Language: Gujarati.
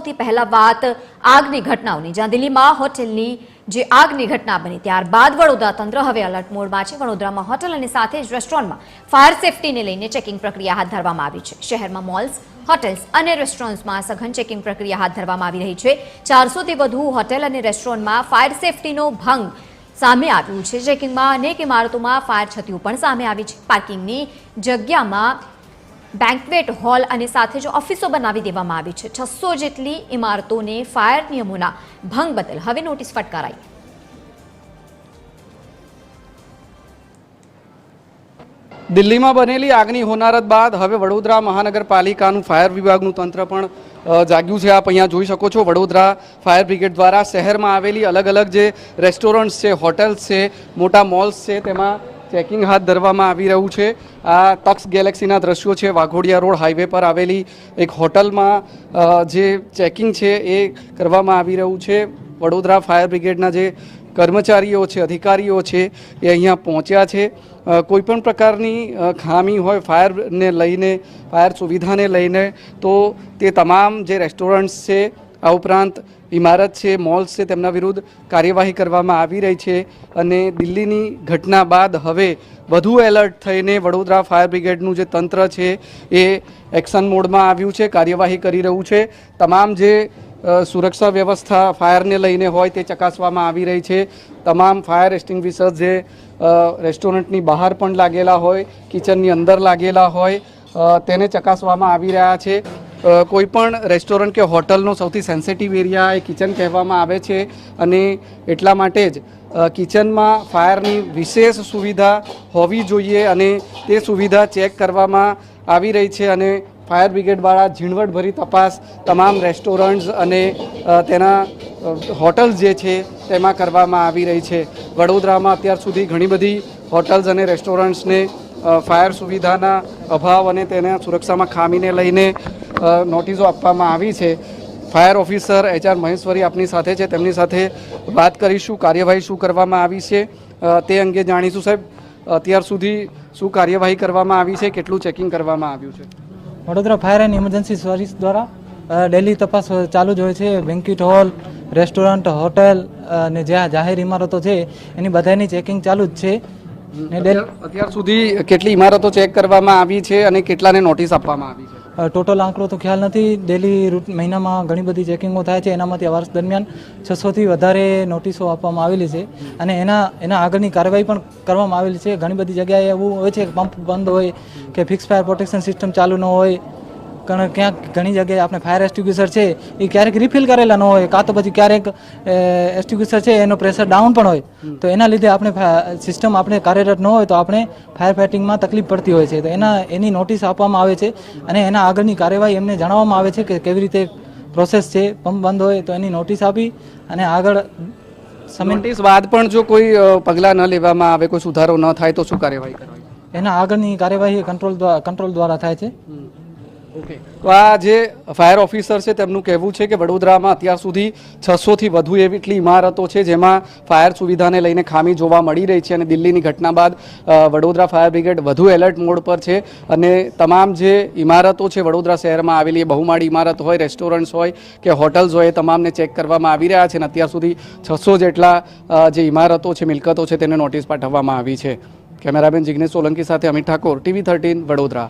સૌથી પહેલા વાત આગની ઘટનાઓની, જ્યાં દિલ્હીમાં હોટેલની જે આગની ઘટના બની ત્યારબાદ વડોદરા તંત્ર હવે એલર્ટ મોડમાં છે। વડોદરામાં હોટેલ અને સાથે જ રેસ્ટોરન્ટમાં ફાયર સેફટીને લઈને ચેકિંગ પ્રક્રિયા હાથ ધરવામાં આવી છે। શહેરમાં મોલ્સ, હોટેલ્સ અને રેસ્ટોરન્ટ્સમાં સઘન ચેકિંગ પ્રક્રિયા હાથ ધરવામાં આવી રહી છે। 400થી વધુ હોટેલ અને રેસ્ટોરન્ટમાં ફાયર સેફટીનો ભંગ સામે આવ્યું છે। ચેકિંગમાં અનેક ઇમારતોમાં ફાયર છતીઓ પણ સામે આવી છે। પાર્કિંગની જગ્યામાં બેન્ક્વેટ હોલ અને સાથે જ ઓફિસો બનાવી દેવામાં આવી છે। 600 જેટલી ઇમારતોને ફાયર નિયમોના ભંગ બદલ હવે નોટિસ ફટકારાઈ। દિલ્હીમાં બનેલી આગની હોનારત બાદ હવે વડોદરા મહાનગરપાલિકાનું ફાયર વિભાગનું તંત્ર પણ જાગ્યું છે। આપ અહીંયા જોઈ શકો છો, વડોદરા ફાયર બ્રિગેડ દ્વારા શહેરમાં આવેલી અલગ અલગ જે રેસ્ટોરન્ટ્સ છે, હોટેલ્સ છે, મોટા મોલ્સ છે, તેમાં ચેકિંગ હાથ ધરવામાં આવી રહ્યું છે। આ તક્ષ ગેલેક્સીના દ્રશ્યો છે। વાઘોડિયા રોડ હાઈવે પર આવેલી એક હોટલમાં જે ચેકિંગ છે એ કરવામાં આવી રહ્યું છે। વડોદરા ફાયર બ્રિગેડના જે કર્મચારીઓ છે, અધિકારીઓ છે, એ અહીંયા પહોંચ્યા છે। કોઈપણ પ્રકારની ખામી હોય ફાયરને લઈને, ફાયર સુવિધાને લઈને, તો તે તમામ જે રેસ્ટોરન્ટ્સ છે, આ ઉપરાંત ઇમારત છે, મોલ્સ છે, તેમના વિરુદ્ધ કાર્યવાહી કરવામાં આવી રહી છે। અને દિલ્હીની ઘટના બાદ હવે વધુ એલર્ટ થઈને વડોદરા ફાયર બ્રિગેડનું જે તંત્ર છે એ એક્શન મોડમાં આવ્યું છે, કાર્યવાહી કરી રહ્યું છે। તમામ જે સુરક્ષા વ્યવસ્થા ફાયરને લઈને હોય તે ચકાસવામાં આવી રહી છે। તમામ ફાયર એક્સ્ટિંગ્વિશર્સ જે રેસ્ટોરન્ટની બહાર પણ લાગેલા હોય, કિચનની અંદર લાગેલા હોય, તેને ચકાસવામાં આવી રહ્યા છે। કોઈપણ રેસ્ટોરન્ટ કે હોટલનો સૌથી સેન્સિટિવ એરિયા એ કિચન કહેવામાં આવે છે અને એટલા માટે જ કિચનમાં ફાયરની વિશેષ સુવિધા હોવી જોઈએ અને તે સુવિધા ચેક કરવામાં આવી રહી છે। અને ફાયર બ્રિગેડ દ્વારા ઝીણવટભરી તપાસ તમામ રેસ્ટોરન્ટ્સ અને તેના હોટલ્સ જે છે તેમાં કરવામાં આવી રહી છે। વડોદરામાં અત્યાર સુધી ઘણી બધી હોટલ્સ અને રેસ્ટોરન્ટ્સને ફાયર સુવિધાના અભાવ અને તેના સુરક્ષામાં ખામીને લઈને નોટિસો આપવામાં આવી છે। ફાયર ઓફિસર HR મહેશ્વરી આપની સાથે છે, તેમની સાથે વાત કરીશું, કાર્યવાહી શું કરવામાં આવી છે તે અંગે જાણીશું। સાહેબ, અત્યાર સુધી શું કાર્યવાહી કરવામાં આવી છે, કેટલું ચેકિંગ કરવામાં આવ્યું છે? Vadodara fire and emergency service દ્વારા ડેલી તપાસ ચાલુ જ હોય છે। બેન્ક્વેટ હોલ, રેસ્ટોરન્ટ, હોટેલ અને જ્યાં જાહેર ઇમારતો છે એની બધાની ચેકિંગ ચાલુ જ છે। અત્યાર સુધી કેટલી ઇમારતો ચેક કરવામાં આવી છે અને કેટલાને નોટિસ આપવામાં આવી છે? ટોટલ આંકડો તો ખ્યાલ નથી। ડેલી મહિનામાં ઘણી બધી ચેકિંગો થાય છે। એનામાંથી આ વર્ષ દરમિયાન 600થી વધારે નોટિસો આપવામાં આવેલી છે અને એના આગળની કાર્યવાહી પણ કરવામાં આવેલી છે। ઘણી બધી જગ્યાએ એવું હોય છે કે પંપ બંધ હોય કે ફિક્સ ફાયર પ્રોટેક્શન સિસ્ટમ ચાલુ ન હોય, ક્યાંક ઘણી જગ્યાએ આપણે ફાયર એક્સ્ટિંગ્વિશર છે એ ક્યારેક રિફિલ કરેલા ન હોય, કાં તો પછી ક્યારેક એક્સ્ટિંગ્વિશર છે એનો પ્રેશર ડાઉન પણ હોય, તો એના લીધે આપણે સિસ્ટમ આપણે કાર્યરત ન હોય તો આપણે ફાયર ફાઇટિંગમાં તકલીફ પડતી હોય છે। તો એની નોટિસ આપવામાં આવે છે અને એના આગળની કાર્યવાહી એમને જણાવવામાં આવે છે કે કેવી રીતે પ્રોસેસ છે। પંપ બંધ હોય તો એની નોટિસ આપી અને આગળ નોટિસ બાદ પણ જો કોઈ પગલાં ન લેવામાં આવે, કોઈ સુધારો ન થાય તો શું કાર્યવાહી કરવાની? એના આગળની કાર્યવાહી કંટ્રોલ દ્વારા થાય છે। ઓકે, તો આ જે ફાયર ઓફિસર છે તેમનું કહેવું છે કે વડોદરામાં અત્યાર સુધી 600થી વધુ એટલી ઇમારતો છે જેમાં ફાયર સુવિધાને લઈને ખામી જોવા મળી રહી છે અને દિલ્હીની ઘટના બાદ વડોદરા ફાયર બ્રિગેડ વધુ એલર્ટ મોડ પર છે અને તમામ જે ઇમારતો છે વડોદરા શહેરમાં આવેલી, બહુમાળી ઇમારત હોય, રેસ્ટોરન્ટ્સ હોય કે હોટલ્સ હોય, તમામને ચેક કરવામાં આવી રહ્યા છે અને અત્યાર સુધી 600 જેટલા જે ઇમારતો છે, મિલકતો છે, તેને નોટિસ પાઠવવામાં આવી છે। કેમેરામેન જિગ્નેશ સોલંકી સાથે અમિત ઠાકોર, TV13 વડોદરા।